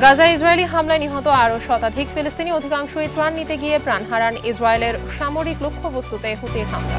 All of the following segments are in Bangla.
গাজায় ইসরায়েলি হামলায় নিহত আরও শতাধিক ফিলিস্তিনি, অধিকাংশই ত্রাণ নিতে গিয়ে প্রাণ হারান। ইসরায়েলের সামরিক লক্ষ্যবস্তুতে হুতির হামলা।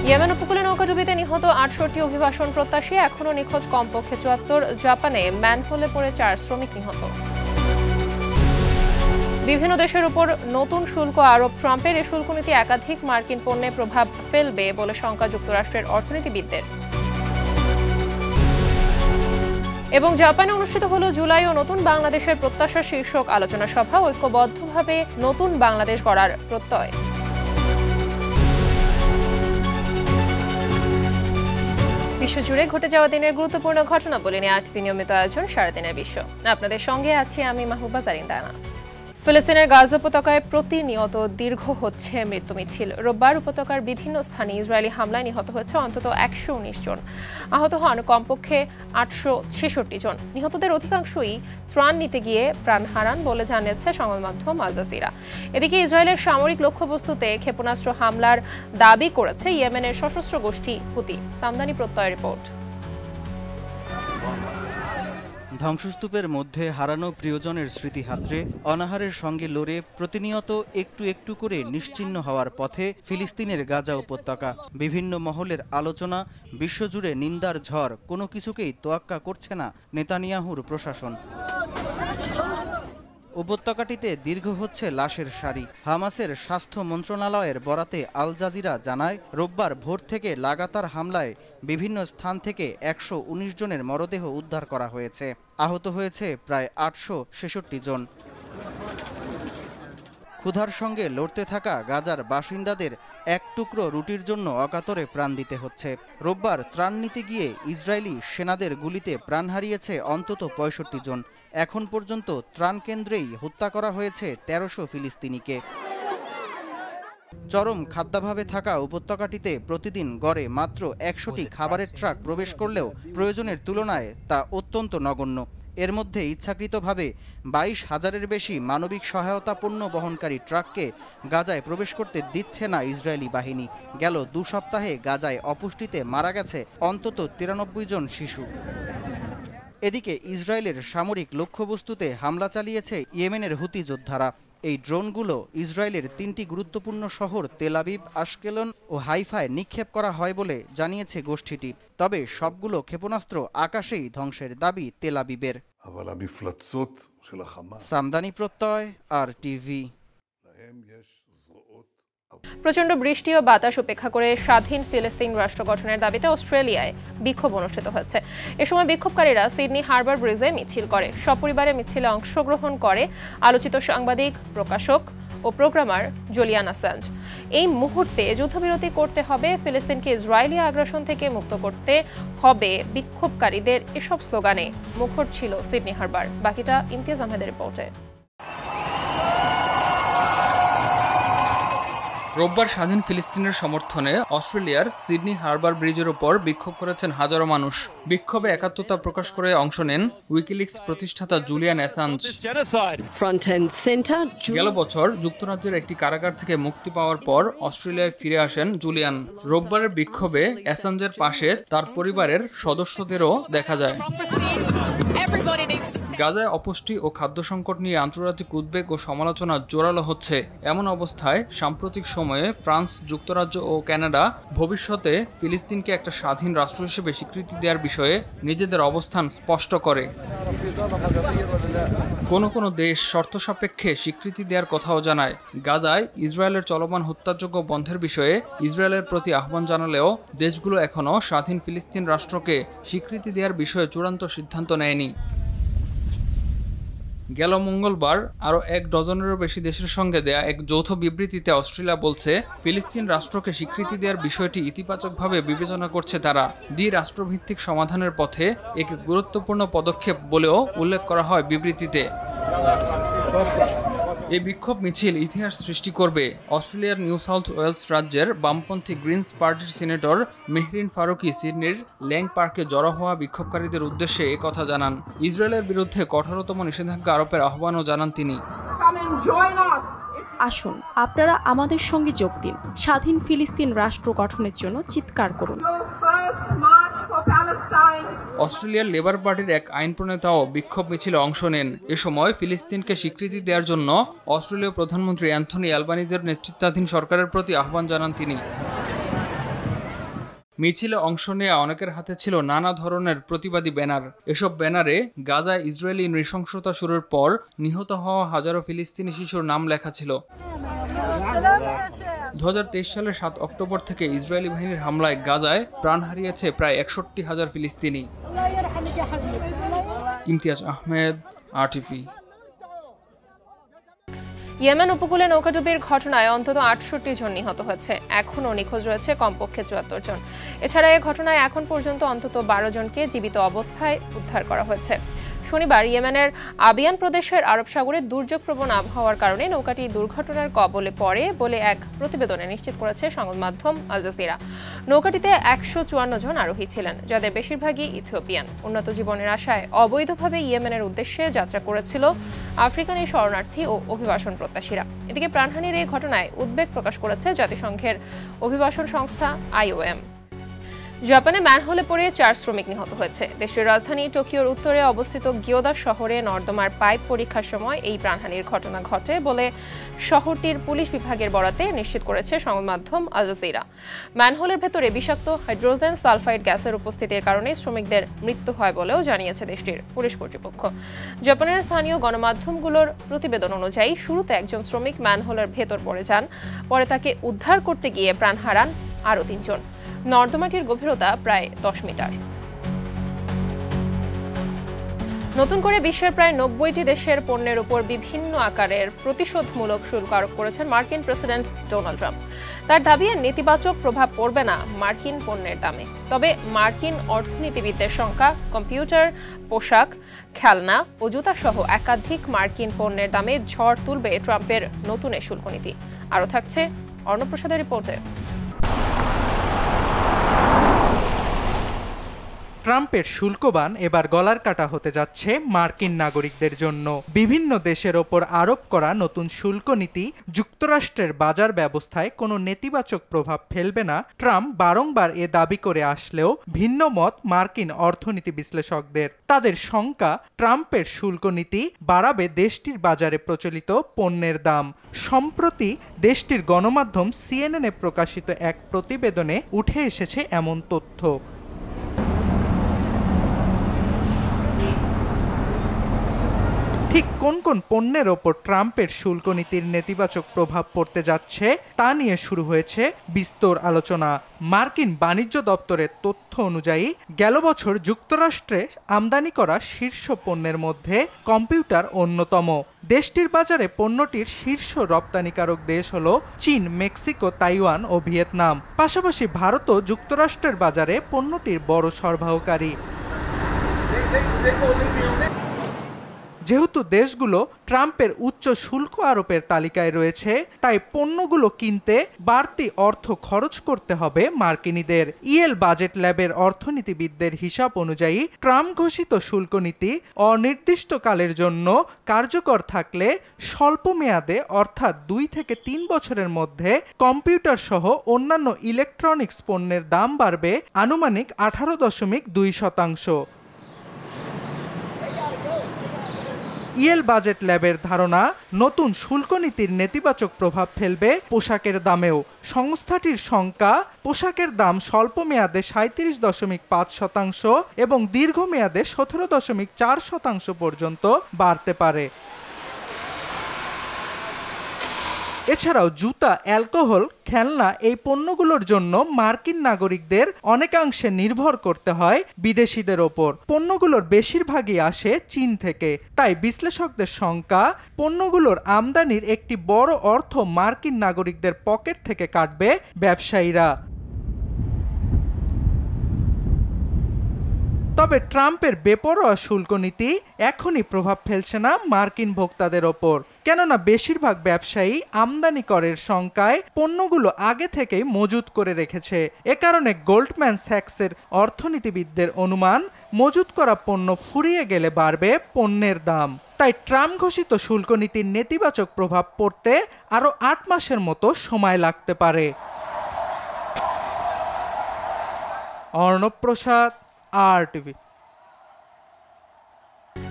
ইয়েমেন উপকূলে নৌকাডুবিতে নিহত 68 অভিবাসন প্রত্যাশী, এখনও নিখোঁজ কমপক্ষে 74। জাপানে ম্যানহোলে পড়ে 4 শ্রমিক নিহত। বিভিন্ন দেশের উপর নতুন শুল্ক আরোপ ট্রাম্পের। এই শুল্ক নীতি একাধিক মার্কিন পণ্যে প্রভাব ফেলবে বলে শঙ্কা যুক্তরাষ্ট্রের অর্থনীতিবিদদের। এবং জাপানে অনুষ্ঠিত হলো জুলাই ও নতুন বাংলাদেশের প্রত্যাশা শীর্ষক আলোচনা সভা, ঐক্যবদ্ধভাবে নতুন বাংলাদেশ গড়ার প্রত্যয়। বিশ্বজুড়ে ঘটে যাওয়া দিনের গুরুত্বপূর্ণ ঘটনা বলে নিয়ে 8 নিয়মিত আয়োজন সারাদিনের বিশ্ব। আপনাদের সঙ্গে আছি আমি মাহবুবা জারিন রানা। ফিলিস্তিনের গাজা উপত্যকায় প্রতিনিয়ত দীর্ঘ হচ্ছে মৃত্যু মিছিল। রোববার উপত্যকার বিভিন্ন স্থানে ইসরায়েলি হামলায় নিহত হয়েছে অন্তত 119 জন, আহত হন কমপক্ষে 866 জন। নিহতদের অধিকাংশই ত্রাণ নিতে গিয়ে প্রাণ হারান বলে জানিয়েছে সংবাদ মাধ্যম আল জাজিরা। এদিকে ইসরায়েলের সামরিক লক্ষ্যবস্তুতে ক্ষেপণাস্ত্র হামলার দাবি করেছে ইয়েমেনের সশস্ত্র গোষ্ঠী হুতি। সামদানি প্রত্যয় রিপোর্ট। ধ্বংসস্তূপের মধ্যে হারানো প্রিয়জনের স্মৃতি হাতড়ে অনাহারের সঙ্গে লড়ে প্রতিনিয়ত একটু একটু করে নিশ্চিহ্ন হওয়ার পথে ফিলিস্তিনের গাজা উপত্যকা। বিভিন্ন মহলের আলোচনা, বিশ্বজুড়ে নিন্দার ঝড়, কোনো কিছুকেই তোয়াক্কা করছে না নেতানিয়াহুর প্রশাসন। উপত্যকাটিতে দীর্ঘ হচ্ছে লাশের সারি। হামাসের স্বাস্থ্য মন্ত্রণালয়ের বরাতে আল জাজিরা জানায়, রোববার ভোর থেকে লাগাতার হামলায় বিভিন্ন স্থান থেকে 119 জনের মরদেহ উদ্ধার করা হয়েছে। আহত হয়েছে প্রায় 866 জন। ক্ষুধার সঙ্গে লড়তে থাকা গাজার বাসিন্দাদের এক টুকরো রুটির জন্য অকাতরে প্রাণ দিতে হচ্ছে। রোববার ত্রাণ নিতে গিয়ে ইসরায়েলি সেনাদের গুলিতে প্রাণ হারিয়েছে অন্তত 65 জন। এখন পর্যন্ত ত্রাণ কেন্দ্রেই হত্যা করা হয়েছে 1300 ফিলিস্তিনিকে। চরম খাদ্যাভাবে থাকা উপত্যকাটিতে প্রতিদিন গড়ে মাত্র 100টি খাবারের ট্রাক প্রবেশ করলেও প্রয়োজনের তুলনায় তা অত্যন্ত নগণ্য। এর মধ্যে ইচ্ছাকৃতভাবে 22,000-এর বেশি মানবিক সহায়তা পণ্য বহনকারী ট্রাককে গাজায় প্রবেশ করতে দিচ্ছে না ইসরায়েলি বাহিনী। গেল 2 সপ্তাহে গাজায় অপুষ্টিতে মারা গেছে অন্তত 93 জন শিশু। এদিকে ইসরায়েলের সামরিক লক্ষ্যবস্তুতে হামলা চালিয়েছে ইয়েমেনের হুতি যোদ্ধারা। এই ড্রোনগুলো ইসরায়েলের 3টি গুরুত্বপূর্ণ শহর তেল আবিব, আশকেলন ও হাইফায় নিক্ষেপ করা হয় বলে জানিয়েছে গোষ্ঠীটি। তবে সবগুলো ক্ষেপণাস্ত্র আকাশেই ধ্বংসের দাবি তেল আবিবের। সামদানি প্রত্যয়, RTV। প্রচণ্ড বৃষ্টি ও বাতাস উপেক্ষা করে স্বাধীন ফিলিস্তিন রাষ্ট্র গঠনের দাবিতে অস্ট্রেলিয়ায় বিক্ষোভ অনুষ্ঠিত হয়েছে। এ সময় বিক্ষোভকারীরা সিডনি হারবার ব্রিজে মিছিল করে। সপরিবারে মিছিলে অংশগ্রহণ করে আলোচিত সাংবাদিক, প্রকাশক ও প্রোগ্রামার জুলিয়ান অ্যাসাঞ্জ। এই মুহূর্তে যুদ্ধবিরতি করতে হবে, ফিলিস্তিনকে ইসরায়েলি আগ্রাসন থেকে মুক্ত করতে হবে, বিক্ষোভকারীদের এসব স্লোগানে মুখর ছিল সিডনি হারবার। বাকিটা ইমতিয়াজ আহমেদের রিপোর্টে। রোববার স্বাধীন ফিলিস্তিনের সমর্থনে অস্ট্রেলিয়ার সিডনি হারবার ব্রিজের উপর বিক্ষোভ করেছেন হাজারো মানুষ। বিক্ষোভে একাত্মতা প্রকাশ করে অংশ নেন উইকিলিক্স প্রতিষ্ঠাতা জুলিয়ান অ্যাসাঞ্জ। গেল বছর যুক্তরাজ্যের একটি কারাগার থেকে মুক্তি পাওয়ার পর অস্ট্রেলিয়ায় ফিরে আসেন জুলিয়ান। রোববারের বিক্ষোভে অ্যাসাঞ্জের পাশে তার পরিবারের সদস্যদেরও দেখা যায়। গাজায় অপুষ্টি ও খাদ্য সংকট নিয়ে আন্তর্জাতিক উদ্বেগ ও সমালোচনা জোরালো হচ্ছে। এমন অবস্থায় সাম্প্রতিক সময়ে ফ্রান্স, যুক্তরাজ্য ও কানাডা ভবিষ্যতে ফিলিস্তিনকে একটা স্বাধীন রাষ্ট্র হিসেবে স্বীকৃতি দেওয়ার বিষয়ে নিজেদের অবস্থান স্পষ্ট করে। কোনো দেশ শর্ত সাপেক্ষে স্বীকৃতি দেওয়ার কথাও জানায়। গাজায় ইসরায়েলের চলমান হত্যাযজ্ঞ বন্ধের বিষয়ে ইসরায়েলের প্রতি আহ্বান জানালেও দেশগুলো এখনও স্বাধীন ফিলিস্তিন রাষ্ট্রকে স্বীকৃতি দেওয়ার বিষয়ে চূড়ান্ত সিদ্ধান্ত নেয়নি। গেল মঙ্গলবার আরও 1 ডজনেরও বেশি দেশের সঙ্গে দেয়া এক যৌথ বিবৃতিতে অস্ট্রেলিয়া বলছে, ফিলিস্তিন রাষ্ট্রকে স্বীকৃতি দেওয়ার বিষয়টি ইতিবাচকভাবে বিবেচনা করছে তারা। দ্বি-রাষ্ট্রভিত্তিক সমাধানের পথে এক গুরুত্বপূর্ণ পদক্ষেপ বলেও উল্লেখ করা হয় বিবৃতিতে। এই বিক্ষোভ মিছিল ইতিহাস সৃষ্টি করবে। অস্ট্রেলিয়ার নিউ সাউথ ওয়েলস রাজ্যের বামপন্থী গ্রিনস পার্টির সিনেটর মেহরিন ফারুকি সিডনির ল্যাং পার্কে জড়ো হওয়া বিক্ষোভকারীদের উদ্দেশ্যে একথা জানান। ইসরায়েলের বিরুদ্ধে কঠোরতম নিষেধাজ্ঞা আরোপের আহ্বানও জানান তিনি। আসুন আপনারা আমাদের সঙ্গে যোগ দিন, স্বাধীন ফিলিস্তিন রাষ্ট্র গঠনের জন্য চিৎকার করুন। অস্ট্রেলিয়ার লেবার পার্টির এক আইন প্রণেতাও বিক্ষোভ মিছিলে অংশ নেন। এ সময় ফিলিস্তিনকে স্বীকৃতি দেওয়ার জন্য অস্ট্রেলীয় প্রধানমন্ত্রী অ্যান্থনি অ্যালবানিজের নেতৃত্বাধীন সরকারের প্রতি আহ্বান জানান তিনি। মিছিলে অংশ নেওয়া অনেকের হাতে ছিল নানা ধরনের প্রতিবাদী ব্যানার। এসব ব্যানারে গাজায় ইসরায়েলি নৃশংসতা শুরুর পর নিহত হওয়া হাজারো ফিলিস্তিনি শিশুর নাম লেখা ছিল। 2023 সালের 7 অক্টোবর থেকে ইসরায়েলি বাহিনীর হামলায় গাজায় প্রাণ হারিয়েছে প্রায় 61,000 ফিলিস্তিনি। ইমতিয়াজ আহমেদ, RTV। ইয়েমেন উপকূলে নৌকাডুবির ঘটনায় অন্তত 68 জন নিহত হয়েছে। এখনও নিখোঁজ রয়েছে কমপক্ষে 74 জন। এছাড়া এই ঘটনায় এখন পর্যন্ত অন্তত 12 জনকে জীবিত অবস্থায় উদ্ধার করা হয়েছে। শনিবার ইয়েমেনের আবিয়ান প্রদেশের আরব সাগরে দুর্যোগপ্রবণ আবহাওয়ার কারণে নৌকাটি দুর্ঘটনার কবলে পড়ে বলে এক প্রতিবেদনে নিশ্চিত করেছে সংবাদ মাধ্যম আল জাজিরা। নৌকাটিতে 154 জন আরোহী ছিলেন, যাদের বেশিরভাগই ইথিওপিয়ান। উন্নত জীবনের আশায় অবৈধভাবে ইয়েমেনের উদ্দেশ্যে যাত্রা করেছিল আফ্রিকান এই শরণার্থী ও অভিবাসন প্রত্যাশীরা। এদিকে প্রাণহানির এই ঘটনায় উদ্বেগ প্রকাশ করেছে জাতিসংঘের অভিবাসন সংস্থা IOM। জাপানে ম্যানহোলে পড়ে 4 শ্রমিক নিহত হয়েছে। দেশের রাজধানী টোকিওর উত্তরে অবস্থিত গিয়োদা শহরে নর্দমার পাইপ পরীক্ষার সময় এই প্রাণহানির ঘটনা ঘটে বলে শহরটির পুলিশ বিভাগের বরাতে নিশ্চিত করেছে সংবাদ মাধ্যম আল জাজিরা। ম্যানহোলের ভেতরে বিষাক্ত হাইড্রোজেন সালফাইড গ্যাসের উপস্থিতির কারণে শ্রমিকদের মৃত্যু হয় বলেও জানিয়েছে দেশটির পুলিশ কর্তৃপক্ষ। জাপানের স্থানীয় গণমাধ্যমগুলোর প্রতিবেদন অনুযায়ী শুরুতে একজন শ্রমিক ম্যানহোলের ভেতর পড়ে যান, পরে তাকে উদ্ধার করতে গিয়ে প্রাণ হারান আরও 3 জন। নর্দমাটির গভীরতা প্রায় 10 মিটার। নতুন করে বিশ্বের প্রায় 90টি দেশের পণ্যের উপর বিভিন্ন আকারের প্রতিশোধমূলক শুল্ক আরোপ করেছেন মার্কিন প্রেসিডেন্ট ডোনাল্ড ট্রাম্প। তার দাবি নেতিবাচক প্রভাব পড়বে না মার্কিন পণ্যের দামে। তবে মার্কিন অর্থনীতিবিদদের শঙ্কা, কম্পিউটার, পোশাক, খেলনা ও জুতা সহ একাধিক মার্কিন পণ্যের দামে ঝড় তুলবে ট্রাম্পের নতুন এই শুল্ক নীতি। আরও থাকছে অর্ণব প্রসাদের রিপোর্টে। ট্রাম্পের শুল্কবান এবার গলার কাটা হতে যাচ্ছে মার্কিন নাগরিকদের জন্য। বিভিন্ন দেশের ওপর আরোপ করা নতুন শুল্ক নীতি যুক্তরাষ্ট্রের বাজার ব্যবস্থায় কোনো নেতিবাচক প্রভাব ফেলবে না। ট্রাম্প বারংবার এ দাবি করে আসলেও ভিন্ন মত মার্কিন অর্থনীতি বিশ্লেষকদের। তাদের শঙ্কা, ট্রাম্পের শুল্ক নীতি বাড়াবে দেশটির বাজারে প্রচলিত পণ্যের দাম। সম্প্রতি দেশটির গণমাধ্যম CNN-এ প্রকাশিত এক প্রতিবেদনে উঠে এসেছে এমন তথ্য। ঠিক কোন কোন পণ্যের ওপর ট্রাম্পের শুল্ক নীতির নেতিবাচক প্রভাব পড়তে যাচ্ছে তা নিয়ে শুরু হয়েছে বিস্তর আলোচনা। মার্কিন বাণিজ্য দপ্তরের তথ্য অনুযায়ী গেল বছর যুক্তরাষ্ট্রে আমদানি করা শীর্ষ পণ্যের মধ্যে কম্পিউটার অন্যতম। দেশটির বাজারে পণ্যটির শীর্ষ রপ্তানিকারক দেশ হল চীন, মেক্সিকো, তাইওয়ান ও ভিয়েতনাম। পাশাপাশি ভারতও যুক্তরাষ্ট্রের বাজারে পণ্যটির বড় সরবরাহকারী। যেহেতু দেশগুলো ট্রাম্পের উচ্চ শুল্ক আরোপের তালিকায় রয়েছে, তাই পণ্যগুলো কিনতে বাড়তি অর্থ খরচ করতে হবে মার্কিনীদের। ইয়েল বাজেট ল্যাবের অর্থনীতিবিদদের হিসাব অনুযায়ী ট্রাম্প ঘোষিত শুল্ক নীতি অনির্দিষ্টকালের জন্য কার্যকর থাকলে স্বল্প মেয়াদে অর্থাৎ 2 থেকে 3 বছরের মধ্যে কম্পিউটার সহ অন্যান্য ইলেকট্রনিক্স পণ্যের দাম বাড়বে আনুমানিক 18.2%। ইয়েল বাজেট ল্যাবের ধারণা, নতুন শুল্ক নীতির নেতিবাচক প্রভাব ফেলবে পোশাকের দামেও। সংস্থাটির শঙ্কা, পোশাকের দাম স্বল্প মেয়াদে 37.5% এবং দীর্ঘমেয়াদে 17.4% পর্যন্ত বাড়তে পারে। এছাড়াও জুতা, অ্যালকোহল, খেলনা এই পণ্যগুলোর জন্য মার্কিন নাগরিকদের অনেকাংশে নির্ভর করতে হয় বিদেশিদের ওপর। পণ্যগুলোর বেশিরভাগই আসে চীন থেকে। তাই বিশ্লেষকদের শঙ্কা, পণ্যগুলোর আমদানির একটি বড় অর্থ মার্কিন নাগরিকদের পকেট থেকে কাটবে ব্যবসায়ীরা। তবে ট্রাম্পের বেপরোয়া শুল্ক নীতি এখনই প্রভাব ফেলছে না মার্কিন ভোক্তাদের ওপর, কেননা বেশিরভাগ ব্যবসায়ী আমদানি করের শঙ্কায় পণ্যগুলো আগে থেকেই মজুত করে রেখেছে। এ কারণে গোল্ডম্যান স্যাক্সের অর্থনীতিবিদদের অনুমান, মজুত করা পণ্য ফুরিয়ে গেলে বাড়বে পণ্যের দাম। তাই ট্রাম্প ঘোষিত শুল্ক নীতির নেতিবাচক প্রভাব পড়তে আরও 8 মাসের মতো সময় লাগতে পারে। অর্ণব প্রসাদ, RTV।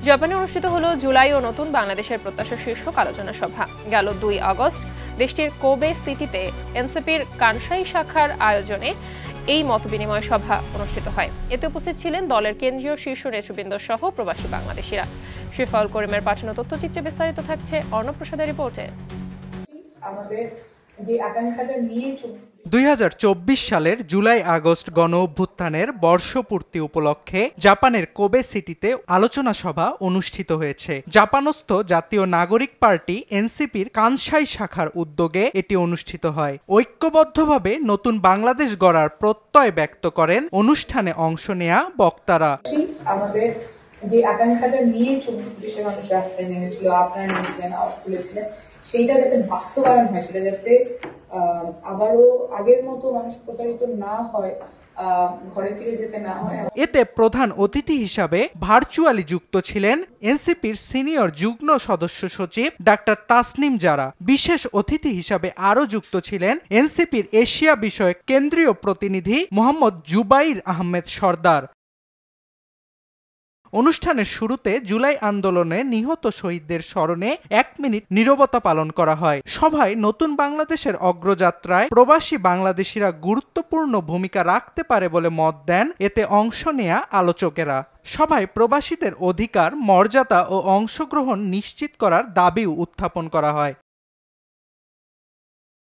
জাপানে অনুষ্ঠিত হলো জুলাই ও নতুন বাংলাদেশের প্রত্যাশা শীর্ষক আলোচনা সভা। গেল 2 আগস্ট দেশটির কোবে সিটিতে এনসিপির কানসাই শাখার আয়োজনে এই মতবিনিময় সভা অনুষ্ঠিত হয়। এতে উপস্থিত ছিলেন দলের কেন্দ্রীয় শীর্ষ নেতৃবৃন্দ সহ প্রবাসী বাংলাদেশিরা। শিফাউল করিমের পাঠানো তথ্যচিত্রে বিস্তারিত থাকছে অর্ণব প্রসাদের রিপোর্টে। আমাদের যে আকাঙ্ক্ষাটা নিয়ে 2024 সালের জুলাই আগস্ট গণ অভ্যুত্থানের বর্ষপূর্তি উপলক্ষে জাপানের কোবে সিটিতে আলোচনা সভা অনুষ্ঠিত হয়েছে। জাপানস্থ জাতীয় নাগরিক পার্টি এনসিপির কানসাই শাখার উদ্যোগে এটি অনুষ্ঠিত হয়। ঐক্যবদ্ধভাবে নতুন বাংলাদেশ গড়ার প্রত্যয় ব্যক্ত করেন অনুষ্ঠানে অংশ নেয়া বক্তারা। আমাদের যে আকাঙ্ক্ষাটা নিয়ে দেশের মানুষ রাস্তায় নেমেছিল, আপনারা নেমেছিলেন, আওয়াজ তুলেছিলেন, সেইটা যাতে বাস্তবায়ন হয়, সেটা যাতে আবারও আগের মতো মানুষ প্রতারিত না হয়, ঘরে ফিরে যেতে না হয়। এতে প্রধান অতিথি হিসাবে ভার্চুয়ালি যুক্ত ছিলেন এনসিপির সিনিয়র যুগ্ম সদস্য সচিব ডাক্তার তাসনিম জারা। বিশেষ অতিথি হিসাবে আরও যুক্ত ছিলেন এনসিপির এশিয়া বিষয়ক কেন্দ্রীয় প্রতিনিধি মোহাম্মদ জুবাইর আহমেদ সর্দার। অনুষ্ঠানের শুরুতে জুলাই আন্দোলনে নিহত শহীদদের স্মরণে 1 মিনিট নীরবতা পালন করা হয়। সভায় নতুন বাংলাদেশের অগ্রযাত্রায় প্রবাসী বাংলাদেশিরা গুরুত্বপূর্ণ ভূমিকা রাখতে পারে বলে মত দেন এতে অংশ নেয়া আলোচকেরা। সভায় প্রবাসীদের অধিকার, মর্যাদা ও অংশগ্রহণ নিশ্চিত করার দাবিও উত্থাপন করা হয়।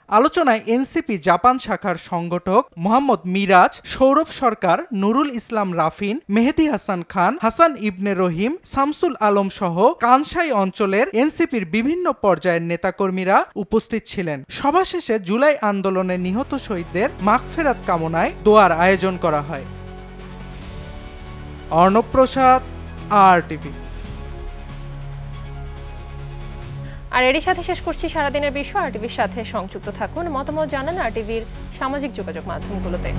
আলোচনায় এনসিপি জাপান শাখার সংগঠক মোহাম্মদ মিরাজ, সৌরভ সরকার, নুরুল ইসলাম রাফিন, মেহেদি হাসান খান, হাসান ইবনে রহিম, শামসুল আলম সহ কানসাই অঞ্চলের এনসিপির বিভিন্ন পর্যায়ের নেতাকর্মীরা উপস্থিত ছিলেন। সভা শেষে জুলাই আন্দোলনে নিহত শহীদদের মাগফিরাত কামনায় দোয়ার আয়োজন করা হয়। অর্ণব প্রসাদ, RTV। আর এরই সাথে শেষ করছি সারাদিনের বিশ্ব। RTVর সাথে সংযুক্ত থাকুন, মতামত জানান RTVর সামাজিক যোগাযোগ মাধ্যমগুলোতে।